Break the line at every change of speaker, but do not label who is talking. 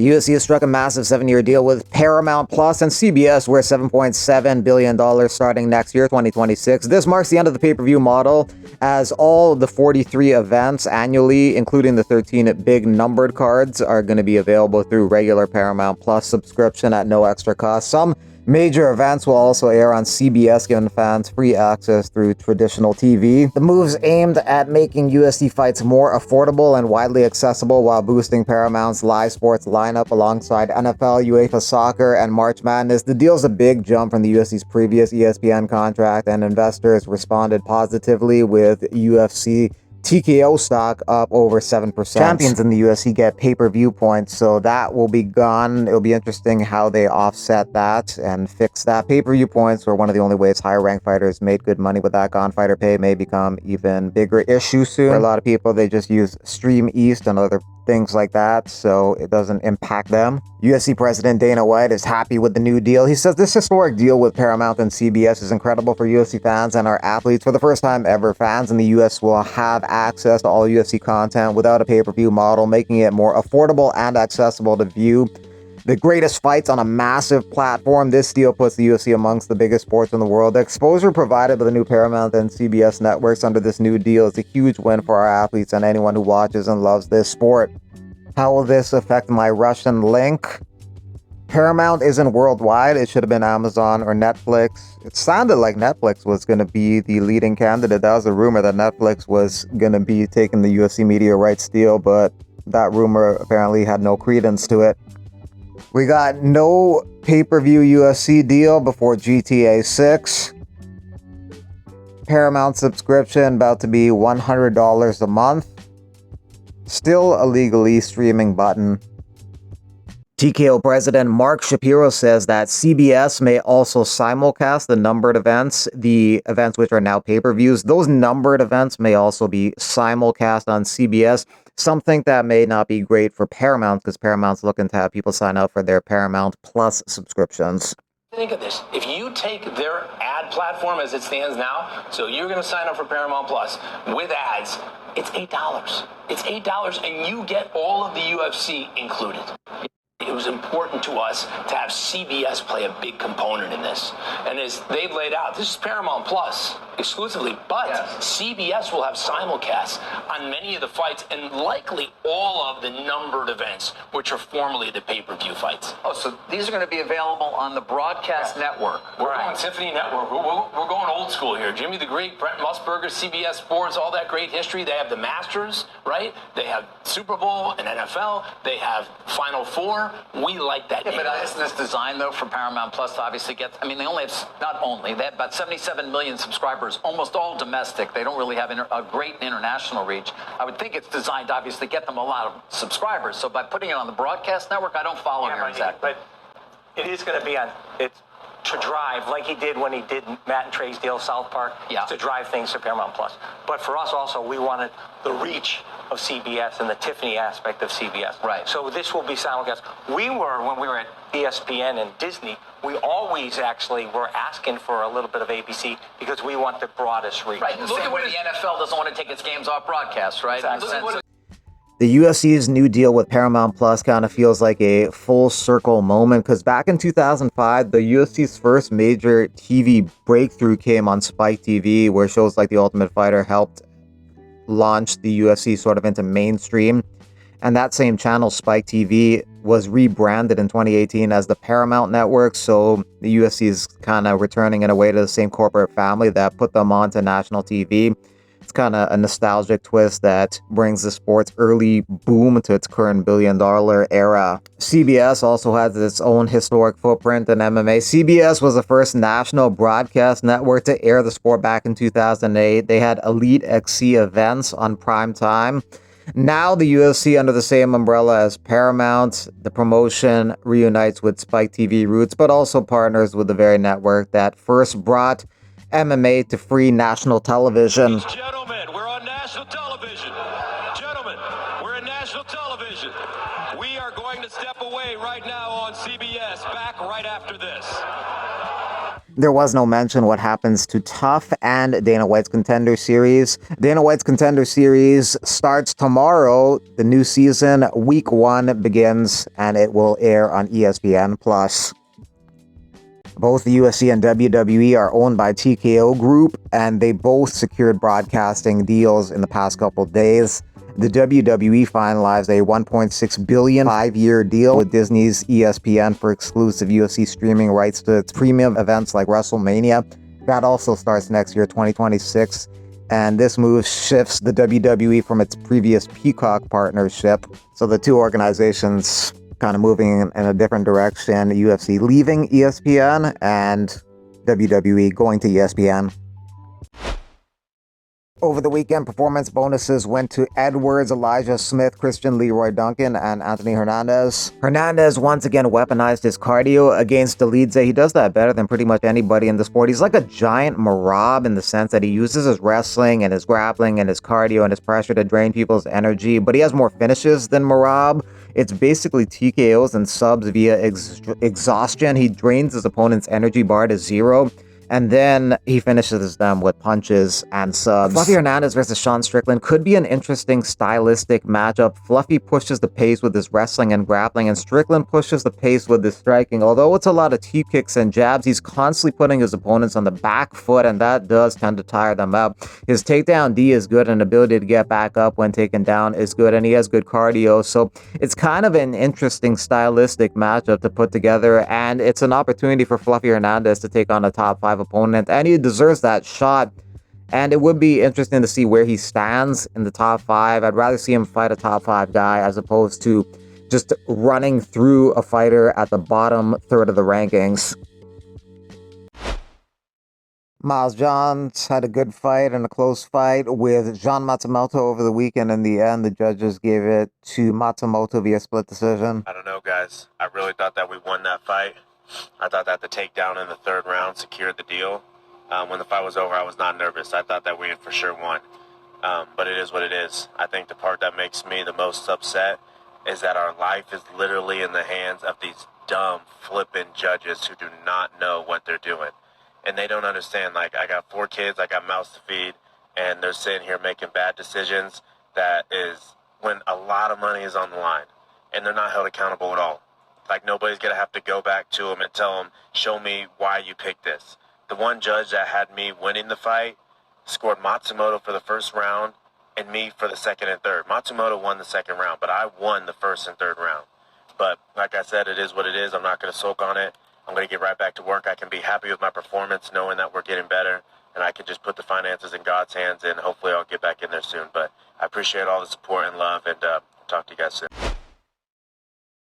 The UFC has struck a massive 7-year deal with Paramount Plus and CBS worth $7.7 billion starting next year, 2026. This marks the end of the pay-per-view model, as all the 43 events annually, including the 13 big numbered cards, are going to be available through regular Paramount Plus subscription at no extra cost. Some major events will also air on CBS, giving fans free access through traditional TV. The move's aimed at making UFC fights more affordable and widely accessible while boosting Paramount's live sports lineup alongside NFL, UEFA Soccer, and March Madness. The deal's a big jump from the UFC's previous ESPN contract, and investors responded positively with UFC TKO stock up over 7%. Champions in the UFC get pay-per-view points, so that will be gone. It'll be interesting how they offset that and fix that. Pay-per-view points were one of the only ways higher-ranked fighters made good money with that. Gone fighter pay may become even bigger issue soon. For a lot of people, they just use Stream East and other things like that, so it doesn't impact them. UFC President Dana White is happy with the new deal. He says this historic deal with Paramount and CBS is incredible for UFC fans and our athletes. For the first time ever, fans in the US will have access to all UFC content without a pay-per-view model, making it more affordable and accessible to view the greatest fights on a massive platform. This deal puts the UFC amongst the biggest sports in the world. The exposure provided by the new Paramount and CBS networks under this new deal is a huge win for our athletes and anyone who watches and loves this sport. How will this affect my Russian link? Paramount isn't worldwide. It should have been Amazon or Netflix. It sounded like Netflix was going to be the leading candidate. That was a rumor that Netflix was going to be taking the UFC media rights deal, but that rumor apparently had no credence to it. We got no pay-per-view UFC deal before GTA 6. Paramount subscription about to be $100 a month. Still a legally streaming button. TKO President Mark Shapiro says that CBS may also simulcast the numbered events, the events which are now pay-per-views. Those numbered events may also be simulcast on CBS. Something that may not be great for Paramount, because Paramount's looking to have people sign up for their Paramount Plus subscriptions.
Think of this. If you take their ad platform as it stands now, so you're going to sign up for Paramount Plus with ads, it's $8. It's $8 and you get all of the UFC included. It was important to us to have CBS play a big component in this. And as they've laid out, this is Paramount Plus exclusively, but yes, CBS will have simulcasts on many of the fights and likely all of the numbered events, which are formerly the pay-per-view fights.
Oh, so these are going to be available on the broadcast network.
We're on Tiffany Network. We're going old school here. Jimmy the Great, Brent Musburger, CBS Sports, all that great history. They have the Masters, right? They have Super Bowl and NFL. They have Final Four. We like that.
Yeah, but isn't this designed, though, for Paramount Plus to obviously get... I mean, they only have... They have about 77 million subscribers, almost all domestic. They don't really have a great international reach. I would think it's designed to obviously get them a lot of subscribers. So by putting it on the broadcast network, I don't follow here exactly.
But it is going to be on... It's to drive, like he did when he did Matt and Trey's deal, South Park, to drive things to Paramount Plus. But for us also, we wanted the reach of CBS and the Tiffany aspect of CBS.
Right.
So this will be simulcast. When we were at ESPN and Disney, we always actually were asking for a little bit of ABC because we want the broadest reach.
Right. The same way the NFL doesn't want to take its games off broadcast, right?
Exactly.
The UFC's new deal with Paramount Plus kind of feels like a full circle moment, because back in 2005, the UFC's first major TV breakthrough came on Spike TV, where shows like The Ultimate Fighter helped launch the UFC sort of into mainstream. And that same channel, Spike TV, was rebranded in 2018 as the Paramount Network. So the UFC is kind of returning in a way to the same corporate family that put them onto national TV. It's kind of a nostalgic twist that brings the sport's early boom to its current billion-dollar era. CBS also has its own historic footprint in MMA. CBS was the first national broadcast network to air the sport back in 2008. They had Elite XC events on prime time. Now the UFC, under the same umbrella as Paramount, the promotion reunites with Spike TV roots, but also partners with the very network that first brought MMA to free national television.
Gentlemen, we're on national television. Gentlemen, we're in national television. We are going to step away right now on CBS. Back right after this.
There was no mention what happens to Tough and Dana White's Contender Series. Dana White's Contender Series starts tomorrow. The new season, week 1, begins, and it will air on ESPN+. Both the UFC and WWE are owned by TKO Group, and they both secured broadcasting deals in the past couple days. The WWE finalized a $1.6 billion 5-year deal with Disney's ESPN for exclusive UFC streaming rights to its premium events like WrestleMania. That also starts next year, 2026. And this move shifts the WWE from its previous Peacock partnership. So the two organizations kind of moving in a different direction. UFC leaving ESPN and WWE going to ESPN. Over the weekend, performance bonuses went to Edwards, Elijah Smith, Christian Leroy Duncan, and Anthony Hernandez. Hernandez once again weaponized his cardio against Dolidze. He does that better than pretty much anybody in the sport. He's like a giant Marab in the sense that he uses his wrestling and his grappling and his cardio and his pressure to drain people's energy, but he has more finishes than Marab. It's basically TKOs and subs via exhaustion. He drains his opponent's energy bar to 0. And then he finishes them with punches and subs. Fluffy Hernandez versus Sean Strickland could be an interesting stylistic matchup. Fluffy pushes the pace with his wrestling and grappling, and Strickland pushes the pace with his striking. Although it's a lot of teep kicks and jabs, he's constantly putting his opponents on the back foot, and that does tend to tire them out. His takedown D is good, and ability to get back up when taken down is good, and he has good cardio. So it's kind of an interesting stylistic matchup to put together, and it's an opportunity for Fluffy Hernandez to take on a top 5 opponent, and he deserves that shot. And it would be interesting to see where he stands in the top 5. I'd rather see him fight a top 5 guy as opposed to just running through a fighter at the bottom third of the rankings. Miles Johns had a good fight and a close fight with Jean Matsumoto over the weekend. In the end, the judges gave it to Matsumoto via split decision.
I don't know, guys. I really thought that we won that fight. I thought that the takedown in the 3rd round secured the deal. When the fight was over, I was not nervous. I thought that we had for sure won. But it is what it is. I think the part that makes me the most upset is that our life is literally in the hands of these dumb, flippant judges who do not know what they're doing. And they don't understand. Like, I got 4 kids, I got mouths to feed, and they're sitting here making bad decisions that is when a lot of money is on the line. And they're not held accountable at all. Like, nobody's going to have to go back to them and tell them, show me why you picked this. The one judge that had me winning the fight scored Matsumoto for the 1st round and me for the 2nd and 3rd. Matsumoto won the 2nd round, but I won the 1st and 3rd round. But like I said, it is what it is. I'm not going to sulk on it. I'm going to get right back to work. I can be happy with my performance knowing that we're getting better, and I can just put the finances in God's hands, and hopefully I'll get back in there soon. But I appreciate all the support and love, and talk to you guys soon.